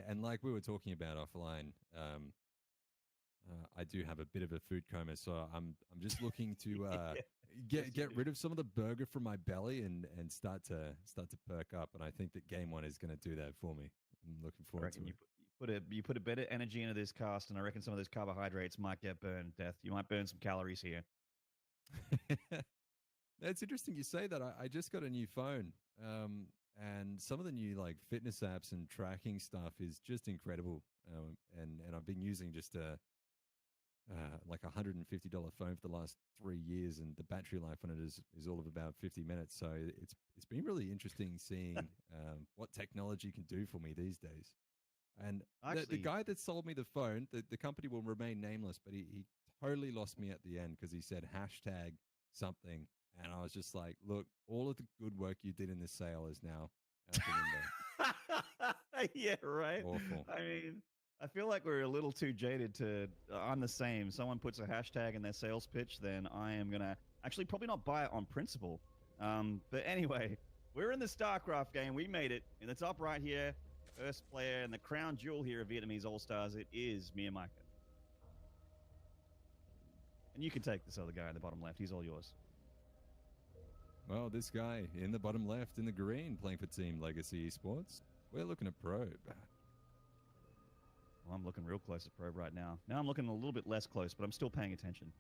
And like we were talking about offline, I do have a bit of a food coma, so I'm just looking to get rid of some of the burger from my belly and start to perk up. And I think that game one is going to do that for me. I'm looking I forward reckon to you put a bit of energy into this cast, and I reckon some of those carbohydrates might get burned. Death, you might burn some calories here. it. It's interesting you say that. I just got a new phone, and some of the new like fitness apps and tracking stuff is just incredible. And I've been using just like $150 phone for the last 3 years, and the battery life on it is all of about 50 minutes. So it's been really interesting seeing what technology can do for me these days. And the guy that sold me the phone, the company will remain nameless, but he totally lost me at the end because he said hashtag something. And I was just like, look, all of the good work you did in this sale is now out the window. Yeah, right. Awful. I mean, I feel like we're a little too jaded to. I'm the same. Someone puts a hashtag in their sales pitch, then I am going to actually probably not buy it on principle. But anyway, we're in the StarCraft game. We made it. In the top right here, first player and the crown jewel here of Vietnamese All-Stars, it is Mia Micah. And you can take this other guy in the bottom left. He's all yours. Well, this guy in the bottom left in the green playing for Team Legacy Esports. We're looking at Probe. Well, I'm looking real close at Probe right now. Now I'm looking a little bit less close, but I'm still paying attention.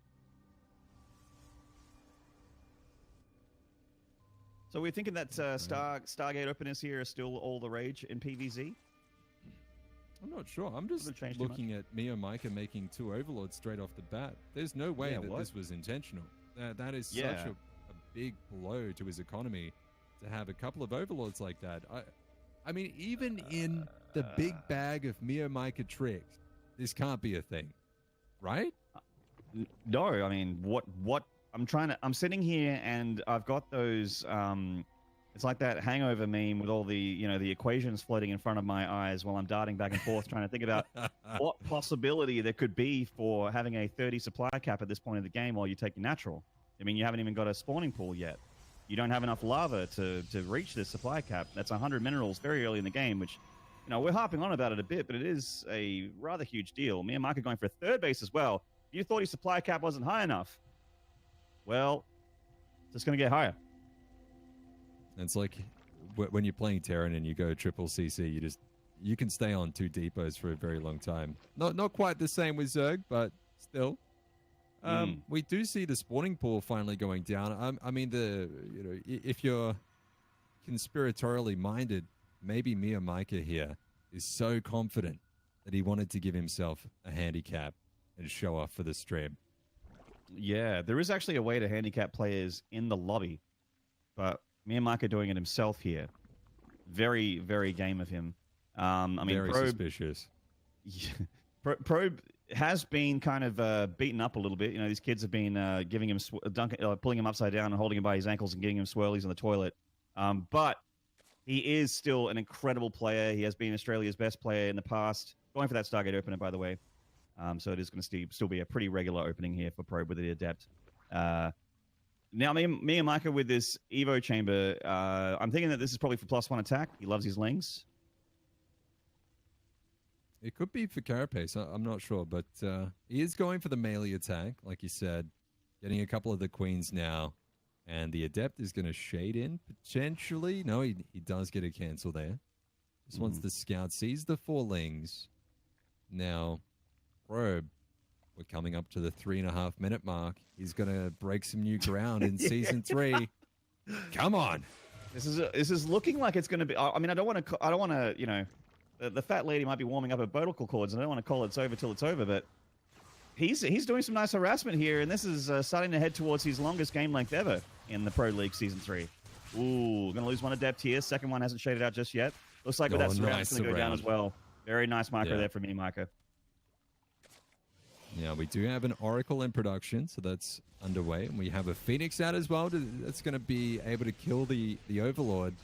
So we're thinking that Stargate openers here are still all the rage in PvZ? I'm not sure. I'm just looking at Mia Micah making 2 Overlords straight off the bat. There's no way that this was intentional. That is such a big blow to his economy to have a couple of Overlords like that. I mean, even in the big bag of Mia Micah tricks, this can't be a thing, right? No, I mean, what I'm sitting here and I've got those, it's like that Hangover meme with all the, the equations floating in front of my eyes while I'm darting back and forth trying to think about what possibility there could be for having a 30 supply cap at this point of the game while you take your natural. I mean, you haven't even got a spawning pool yet. You don't have enough lava to reach this supply cap. That's 100 minerals very early in the game, which, we're harping on about it a bit, but it is a rather huge deal. Me and Mike are going for a third base as well. You thought his supply cap wasn't high enough. Well, it's just going to get higher. It's like when you're playing Terran and you go triple CC, you can stay on 2 depots for a very long time. Not quite the same with Zerg, but still. We do see the spawning pool finally going down. I mean, if you're conspiratorially minded, maybe Mia Micah here is so confident that he wanted to give himself a handicap and show off for the stream. Yeah, there is actually a way to handicap players in the lobby, but Mia Micah doing it himself here. Very, very game of him. I mean, very suspicious. Probe has been kind of beaten up a little bit. These kids have been giving him pulling him upside down and holding him by his ankles and getting him swirlies in the toilet. But he is still an incredible player. He has been Australia's best player in the past. Going for that Stargate opener, by the way. So it is going to still be a pretty regular opening here for Probe with the Adept. Now, me and Micah with this Evo chamber, I'm thinking that this is probably for +1 attack. He loves his lings. It could be for Carapace. I'm not sure, but he is going for the melee attack, like you said, getting a couple of the queens now. And the Adept is going to shade in, potentially. No, he does get a cancel there. Just wants the scout, sees the 4 lings. Now, Probe, we're coming up to the 3.5-minute mark. He's going to break some new ground in Season 3. Come on. This is looking like it's going to be... I mean, I don't want to, the fat lady might be warming up her vocal cords, and I don't want to call it's over till it's over, but he's doing some nice harassment here, and this is starting to head towards his longest game length ever in the Pro League Season 3. Ooh, going to lose one Adept here. Second one hasn't shaded out just yet. Looks like with that surround, it's going to go down as well. Very nice marker there for me, Micah. Yeah, we do have an Oracle in production, so that's underway. And we have a Phoenix out as well that's going to be able to kill the Overlord.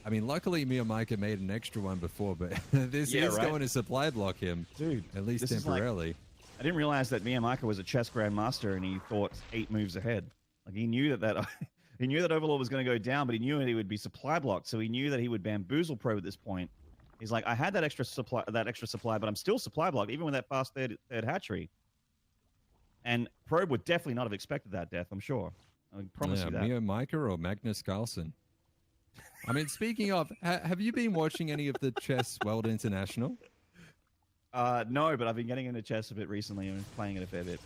I mean, luckily, Mia Micah made an extra one before, but this is going to supply block him, dude, at least temporarily. I didn't realize that Mia Micah was a chess grandmaster, and he thought 8 moves ahead. Like he knew that he knew that Overlord was going to go down, but he knew that he would be supply blocked, so he knew that he would bamboozle Probe at this point. He's like, I had that extra supply, but I'm still supply blocked, even with that fast third hatchery. And Probe would definitely not have expected that death, I'm sure. I promise you that. Mio Micah or Magnus Carlsen? I mean, speaking of, have you been watching any of the Chess World International? No, but I've been getting into chess a bit recently and playing it a fair bit.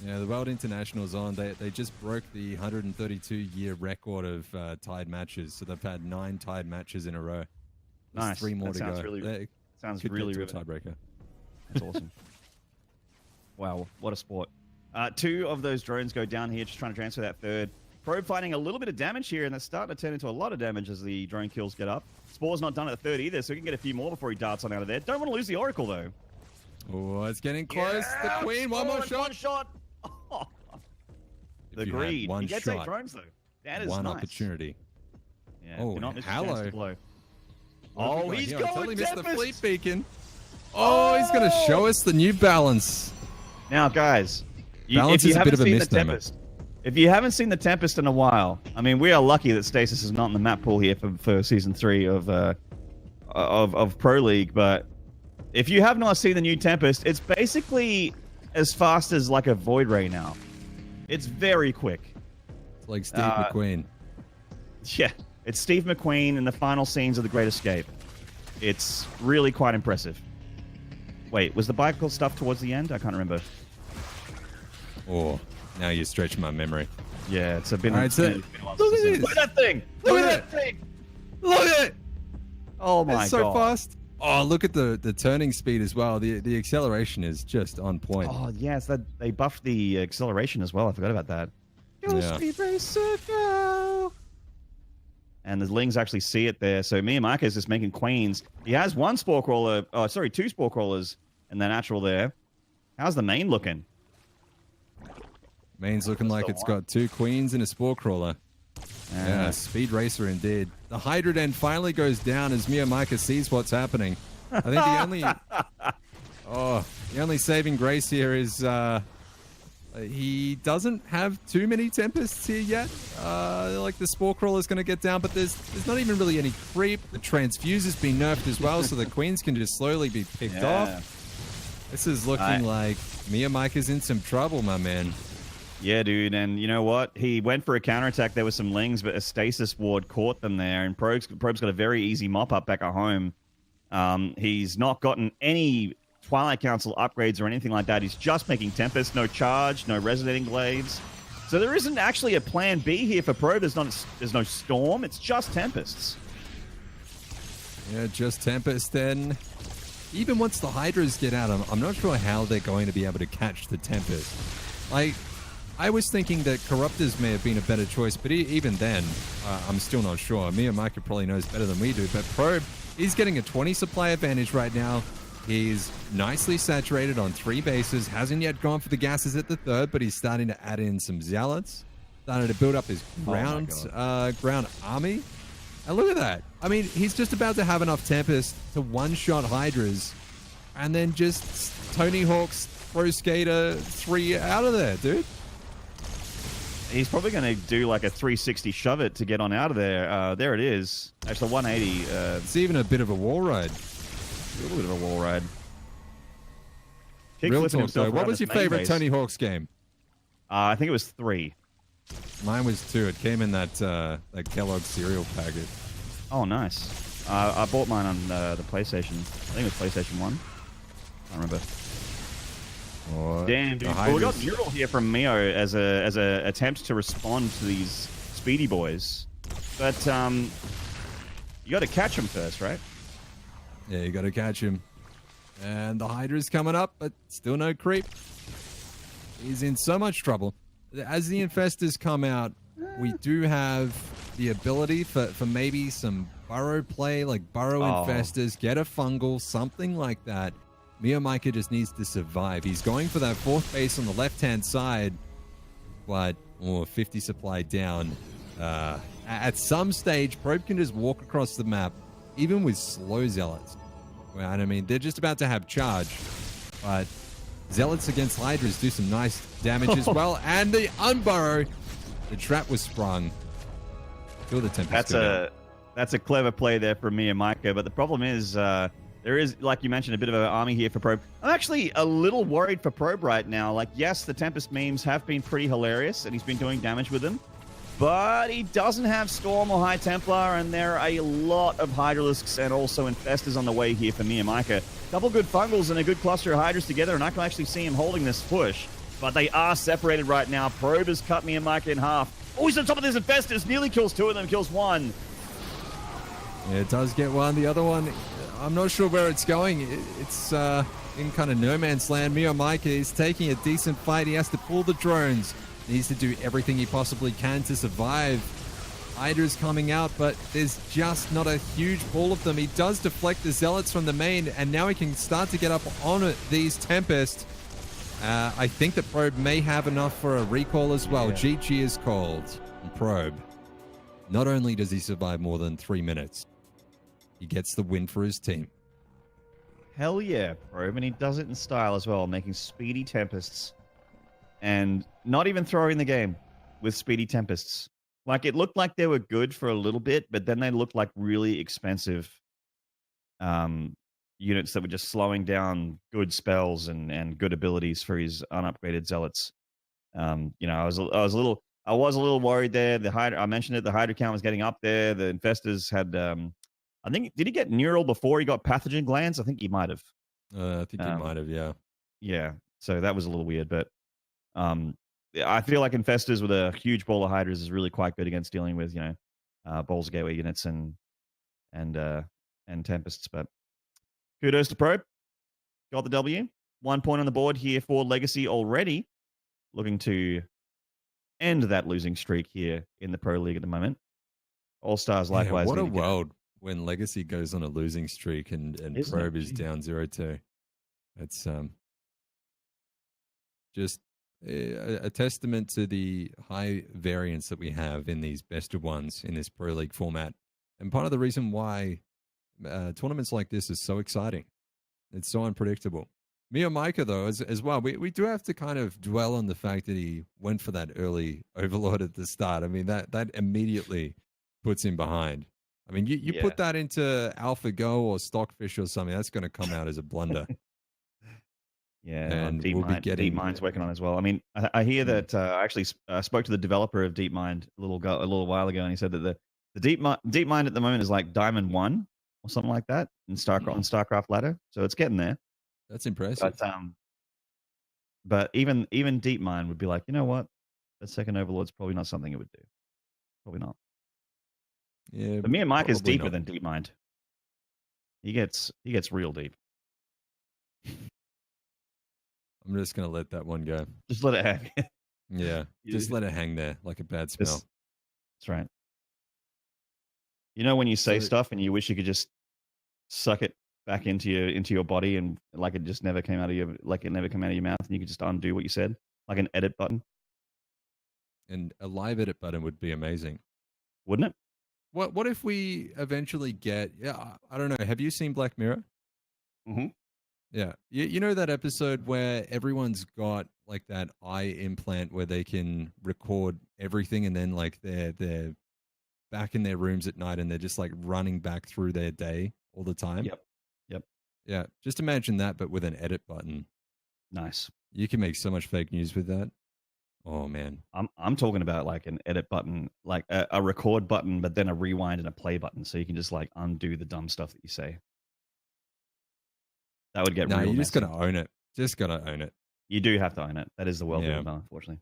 Yeah, the World International's on. They just broke the 132-year record of tied matches. So they've had 9 tied matches in a row. There's Nice. 3 more to go. Sounds Could really get to a tiebreaker. That's awesome. Wow, what a sport. 2 of those drones go down here, just trying to transfer that third. Probe finding a little bit of damage here, and that's starting to turn into a lot of damage as the drone kills get up. Spore's not done at the third either, so he can get a few more before he darts on out of there. Don't want to lose the Oracle, though. Oh, it's getting close. Yeah, The Queen, one more shot. One shot. Oh. The greed. One he gets shot, 8 drones, though. That is one nice. opportunity. Yeah, oh, hello. Oh, he's here? going I totally missed the Tempest. fleet beacon. Oh, he's going to show us the new balance. Now, guys, balance is a bit of a misnomer. If you haven't seen the Tempest in a while, I mean, we are lucky that Stasis is not in the map pool here for season 3 of Pro League. But if you have not seen the new Tempest, it's basically as fast as like a Void Ray now. It's very quick. It's like Steve McQueen. Yeah, it's Steve McQueen in the final scenes of The Great Escape. It's really quite impressive. Wait, was the bicycle stuff towards the end? I can't remember. Oh, now you're stretching my memory. Yeah, it's a bit. All right, so look at this! Look at that thing! Look at that thing! Look at it! Oh my god! It's so fast. Oh, look at the turning speed as well. The acceleration is just on point. Oh yes, they buffed the acceleration as well. I forgot about that. Go Speed Racer, go! And the Lings actually see it there. So Miyamaka is just making queens. He has 1 spore crawler. Oh, sorry, 2 spore crawlers and the natural there. How's the main looking? Main's looking like it's got 2 queens and a spore crawler. Yeah, speed racer indeed. The Hydra Den finally goes down as Miyamaka sees what's happening. I think the only saving grace here is he doesn't have too many Tempests here yet. Like the spore crawler is going to get down, but there's not even really any creep. The transfuse has been nerfed as well, so the queens can just slowly be picked off. This is looking like Miyamaka's in some trouble, my man. Yeah, dude, and you know what? He went for a counterattack. There were some Lings, but a Stasis Ward caught them there, and Probe's got a very easy mop-up back at home. He's not gotten any Twilight Council upgrades or anything like that. He's just making Tempest, no charge, no Resonating Blades. So there isn't actually a plan B here for Probe. There's no Storm. It's just Tempests. Yeah, just Tempest then. Even once the Hydras get out, I'm not sure how they're going to be able to catch the Tempest. Like, I was thinking that Corruptors may have been a better choice, but even then, I'm still not sure. Miyamaka probably knows better than we do, but Probe, he's getting a 20 supply advantage right now. He's nicely saturated on 3 bases, hasn't yet gone for the gases at the 3rd, but he's starting to add in some Zealots, starting to build up his ground army. And look at that. I mean, he's just about to have enough Tempest to one-shot Hydras, and then just Tony Hawk's Pro Skater 3 out of there, dude. He's probably going to do like a 360 shove it to get on out of there. There it is. Actually, 180. It's even a bit of a wall ride. A little bit of a wall ride. Real talk, though. What was your favorite Tony Hawk's game? I think it was 3. Mine was 2. It came in that Kellogg's cereal packet. Oh, nice. I bought mine on the PlayStation. I think it was PlayStation 1. I don't remember. Oh, damn, dude. Well, we got Neural here from Mio as a attempt to respond to these speedy boys. But you got to catch them first, right? Yeah, you got to catch him. And the Hydra's coming up, but still no creep. He's in so much trouble. As the Infestors come out, we do have the ability for maybe some burrow play, like burrow Infestors, get a fungal, something like that. Miyamaka just needs to survive. He's going for that 4th base on the left-hand side, but 50 supply down. At some stage, Probe can just walk across the map, even with slow Zealots. Well, I mean, they're just about to have charge, but Zealots against Hydras do some nice damage as well. And the unburrow, the trap was sprung. Feel the Tempest. That's a clever play there from me and Micah. But the problem is, there is, like you mentioned, a bit of an army here for Probe. I'm actually a little worried for Probe right now. Like, yes, the Tempest memes have been pretty hilarious, and he's been doing damage with them. But he doesn't have Storm or High Templar, and there are a lot of Hydralisks and also Infestors on the way here for me and Micah. Couple good Fungals and a good cluster of Hydras together, and I can actually see him holding this push. But they are separated right now. Probe has cut me and Micah in half. Oh, he's on top of this Infestors. Nearly kills two of them, kills one. Yeah, it does get one. The other one, I'm not sure where it's going. It's in kind of no man's land. Mio Micah is taking a decent fight. He has to pull the drones. Needs to do everything he possibly can to survive. Hydra's coming out, but there's just not a huge pool of them. He does deflect the Zealots from the main, and now he can start to get up on these Tempest. I think that Probe may have enough for a recall as well. Yeah. GG is called. And Probe, not only does he survive more than 3 minutes, he gets the win for his team. Hell yeah, Probe. And he does it in style as well, making speedy Tempests. And not even throwing the game with speedy Tempests. Like, it looked like they were good for a little bit, but then they looked like really expensive units that were just slowing down good spells and good abilities for his unupgraded Zealots. I was a little worried there. The Hydra, I mentioned it, the Hydra count was getting up there. The Infestors had, I think, did he get Neural before he got Pathogen Glands? I think he might have. I think he might have, yeah. Yeah, so that was a little weird, but I feel like Infestors with a huge ball of Hydras is really quite good against dealing with, balls of gateway units and Tempests. But kudos to Probe. Got the W. 1 point on the board here for Legacy already. Looking to end that losing streak here in the Pro League at the moment. All Stars likewise. What a world when Legacy goes on a losing streak and Probe is down 0-2. It's just a testament to the high variance that we have in these best of ones in this Pro League format. And part of the reason why tournaments like this is so exciting. It's so unpredictable. Mio Micah, though, as well, we do have to kind of dwell on the fact that he went for that early Overlord at the start. I mean, that immediately puts him behind. I mean, you put that into AlphaGo or Stockfish or something, that's going to come out as a blunder. Yeah, and we'll be getting DeepMind's working on it as well. I mean, I hear that I actually spoke to the developer of DeepMind a little while ago, and he said that the DeepMind at the moment is like Diamond 1 or something like that in StarCraft ladder. So it's getting there. That's impressive. But even DeepMind would be like, you know what, the second Overlord's probably not something it would do. Probably not. Yeah, but me and Mike is deeper not. than DeepMind. He gets real deep. I'm just going to let that one go. Just let it hang. Yeah, just let it hang there like a bad smell. That's right. You know when you say stuff and you wish you could just suck it back into your body and like it just never came out of your mouth and you could just undo what you said, like an edit button. And a live edit button would be amazing, wouldn't it? What if we eventually get? Yeah, I don't know. Have you seen Black Mirror? Mm-hmm. Yeah, you know that episode where everyone's got like that eye implant where they can record everything, and then like they're back in their rooms at night and they're just like running back through their day all the time. Yep. Yeah, just imagine that, but with an edit button. Nice. You can make so much fake news with that. Oh man, I'm talking about like an edit button, like a record button, but then a rewind and a play button, so you can just like undo the dumb stuff that you say. That would get real messy. Just gotta own it. Just gotta own it. You do have to own it. That is the world we live in, unfortunately.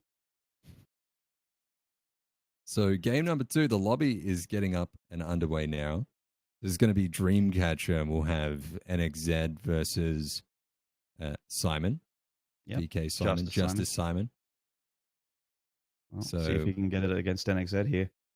So game number 2, the lobby is getting up and underway now. This is going to be Dreamcatcher, and we'll have NXZ versus Simon. Yep. PK Simon, Justice Simon. Well, see if you can get it against NXZ here.